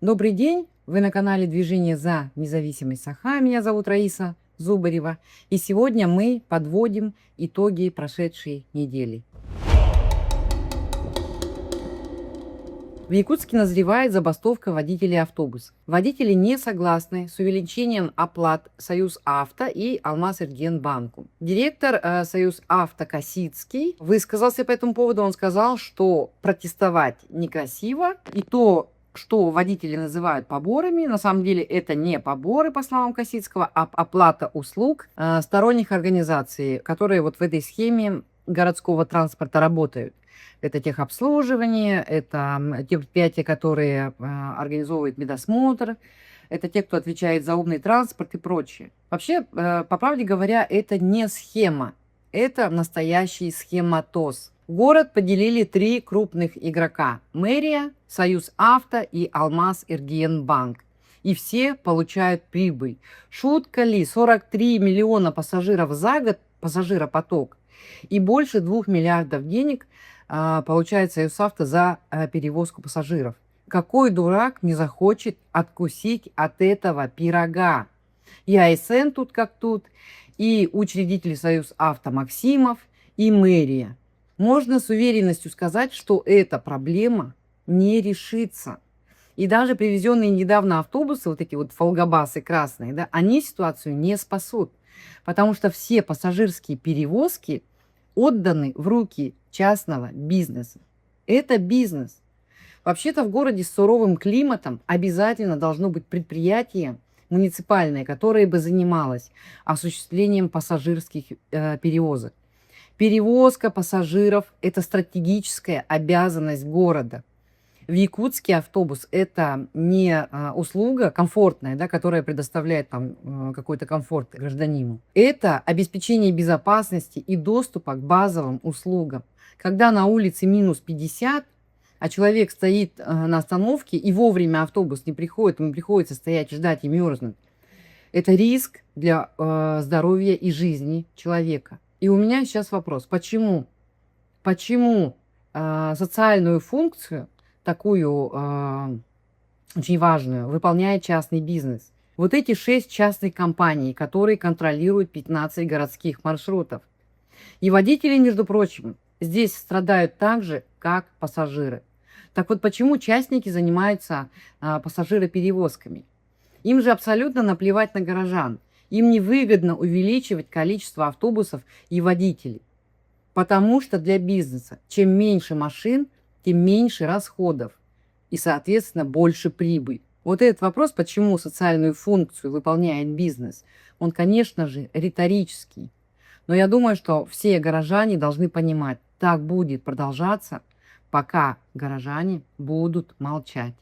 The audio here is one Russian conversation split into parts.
Добрый день! Вы на канале Движение за независимость Саха. Меня зовут Раиса Зубарева. И сегодня мы подводим итоги прошедшей недели. В Якутске назревает забастовка водителей автобусов. Водители не согласны с увеличением оплат Союз Авто и Алмаз-Эргенбанку. Директор Союз Авто Косицкий высказался по этому поводу. Он сказал, что протестовать некрасиво, и то, что водители называют поборами, на самом деле это не поборы, по словам Косицкого, а оплата услуг сторонних организаций, которые вот в этой схеме городского транспорта работают. Это техобслуживание, это те предприятия, которые организовывают медосмотр, это те, кто отвечает за умный транспорт и прочее. Вообще, по правде говоря, это не схема, это настоящий схематоз. Город поделили 3 крупных игрока: мэрия, Союз Авто и Алмаз-Эргенбанк. И все получают прибыль. Шутка ли? 43 миллиона пассажиров за год, пассажиропоток, и больше 2 миллиардов денег получает Союз Авто за перевозку пассажиров. Какой дурак не захочет откусить от этого пирога? И АСН тут как тут, и учредитель Союз Авто Максимов, и мэрия. Можно с уверенностью сказать, что эта проблема не решится. И даже привезенные недавно автобусы, вот эти вот фолгабасы красные, да, они ситуацию не спасут. Потому что все пассажирские перевозки отданы в руки частного бизнеса. Это бизнес. Вообще-то в городе с суровым климатом обязательно должно быть предприятие муниципальное, которое бы занималось осуществлением пассажирских перевозок. Перевозка пассажиров – это стратегическая обязанность города. В Якутске автобус – это не услуга комфортная, да, которая предоставляет там какой-то комфорт гражданину. Это обеспечение безопасности и доступа к базовым услугам. Когда на улице минус 50, а человек стоит на остановке и вовремя автобус не приходит, ему приходится стоять, ждать и мерзнуть, это риск для здоровья и жизни человека. И у меня сейчас вопрос: почему социальную функцию, такую очень важную, выполняет частный бизнес? Вот эти 6 частных компаний, которые контролируют 15 городских маршрутов. И водители, между прочим, здесь страдают так же, как пассажиры. Так вот, почему частники занимаются пассажироперевозками? Им же абсолютно наплевать на горожан. Им невыгодно увеличивать количество автобусов и водителей. Потому что для бизнеса чем меньше машин, тем меньше расходов и, соответственно, больше прибыль. Вот этот вопрос, почему социальную функцию выполняет бизнес, он, конечно же, риторический. Но я думаю, что все горожане должны понимать, так будет продолжаться, пока горожане будут молчать.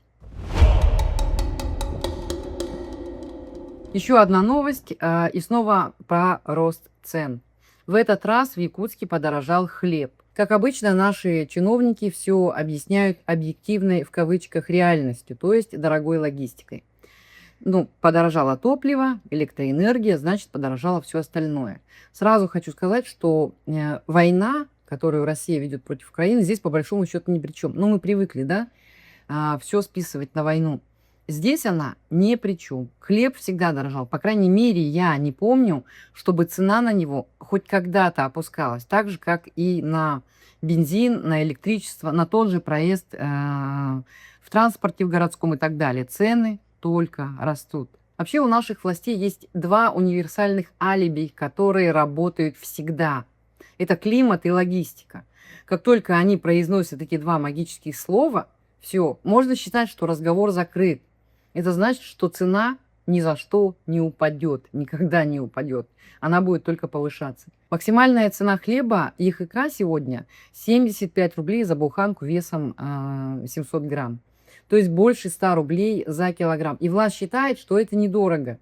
Еще одна новость, и снова про рост цен. В этот раз в Якутске подорожал хлеб. Как обычно, наши чиновники все объясняют объективной, в кавычках, реальностью, то есть дорогой логистикой. Ну, подорожало топливо, электроэнергия, значит, подорожало все остальное. Сразу хочу сказать, что война, которую Россия ведет против Украины, здесь по большому счету ни при чем. Ну, мы привыкли, да, все списывать на войну. Здесь она ни при чем. Хлеб всегда дорожал. По крайней мере, я не помню, чтобы цена на него хоть когда-то опускалась. Так же, как и на бензин, на электричество, на тот же проезд в транспорте в городском и так далее. Цены только растут. Вообще у наших властей есть 2 универсальных алиби, которые работают всегда. Это климат и логистика. Как только они произносят эти 2 магических слова, все, можно считать, что разговор закрыт. Это значит, что цена ни за что не упадет, никогда не упадет. Она будет только повышаться. Максимальная цена хлеба ЕХК сегодня 75 рублей за буханку весом 700 грамм. То есть больше 100 рублей за килограмм. И власть считает, что это недорого.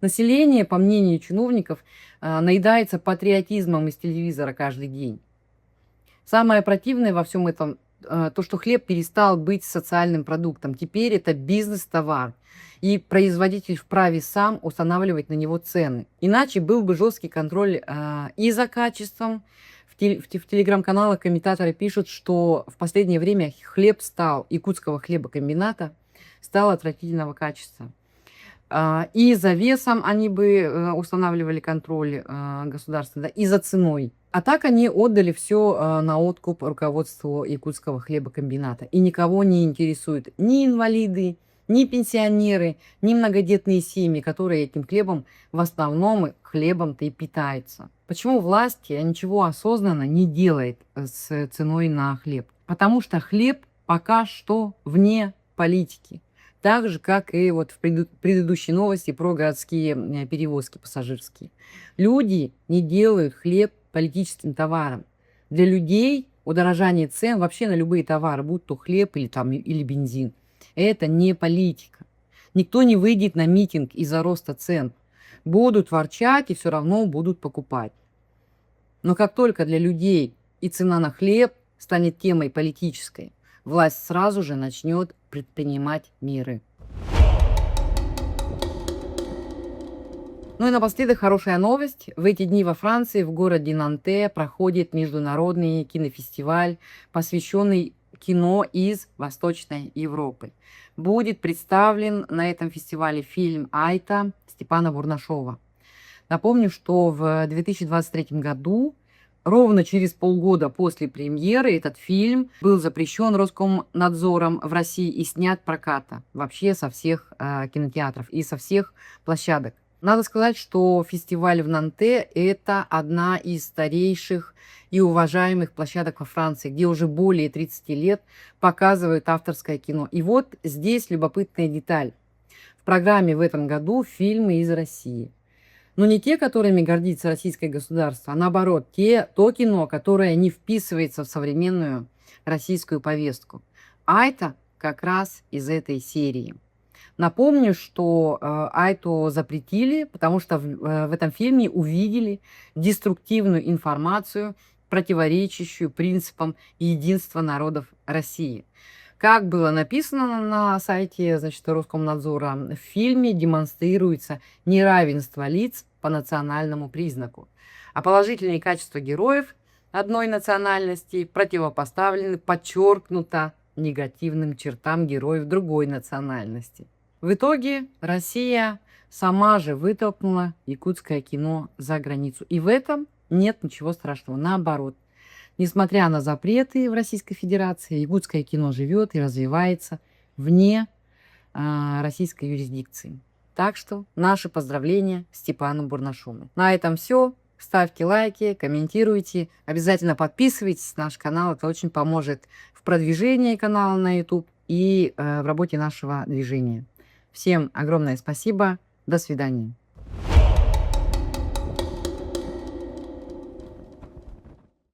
Население, по мнению чиновников, наедается патриотизмом из телевизора каждый день. Самое противное во всем этом то, что хлеб перестал быть социальным продуктом. Теперь это бизнес-товар. И производитель вправе сам устанавливать на него цены. Иначе был бы жесткий контроль и за качеством. В телеграм-каналах комментаторы пишут, что в последнее время хлеб стал, якутского хлебокомбината, стал отвратительного качества. И за весом они бы устанавливали контроль государства, да, и за ценой. А так они отдали все на откуп руководству якутского хлебокомбината. И никого не интересует ни инвалиды, ни пенсионеры, ни многодетные семьи, которые этим хлебом в основном хлебом-то и питаются. Почему власть ничего осознанно не делает с ценой на хлеб? Потому что хлеб пока что вне политики. Так же, как и вот в предыдущей новости про городские перевозки пассажирские. Люди не делают хлеб политическим товаром. Для людей удорожание цен вообще на любые товары, будь то хлеб или бензин, это не политика. Никто не выйдет на митинг из-за роста цен. Будут ворчать и все равно будут покупать. Но как только для людей и цена на хлеб станет темой политической, власть сразу же начнет предпринимать меры. Ну и напоследок хорошая новость. В эти дни во Франции, в городе Нанте, проходит международный кинофестиваль, посвященный кино из Восточной Европы. Будет представлен на этом фестивале фильм «Айта» Степана Бурнашова. Напомню, что в 2023 году, ровно через полгода после премьеры, этот фильм был запрещен Роскомнадзором в России и снят проката вообще со всех кинотеатров и со всех площадок. Надо сказать, что фестиваль в Нанте – это одна из старейших и уважаемых площадок во Франции, где уже более 30 лет показывают авторское кино. И вот здесь любопытная деталь. В программе в этом году фильмы из России. Но не те, которыми гордится российское государство, а наоборот, то кино, которое не вписывается в современную российскую повестку. А это как раз из этой серии. Напомню, что Айту запретили, потому что в этом фильме увидели деструктивную информацию, противоречащую принципам единства народов России. Как было написано на сайте, значит, Роскомнадзора, в фильме демонстрируется неравенство лиц по национальному признаку, а положительные качества героев одной национальности противопоставлены подчеркнуто негативным чертам героев другой национальности. В итоге Россия сама же вытолкнула якутское кино за границу. И в этом нет ничего страшного. Наоборот, несмотря на запреты в Российской Федерации, якутское кино живет и развивается вне российской юрисдикции. Так что наши поздравления Степану Бурнашову. На этом все. Ставьте лайки, комментируйте. Обязательно подписывайтесь на наш канал. Это очень поможет в продвижении канала на YouTube и в работе нашего движения. Всем огромное спасибо. До свидания.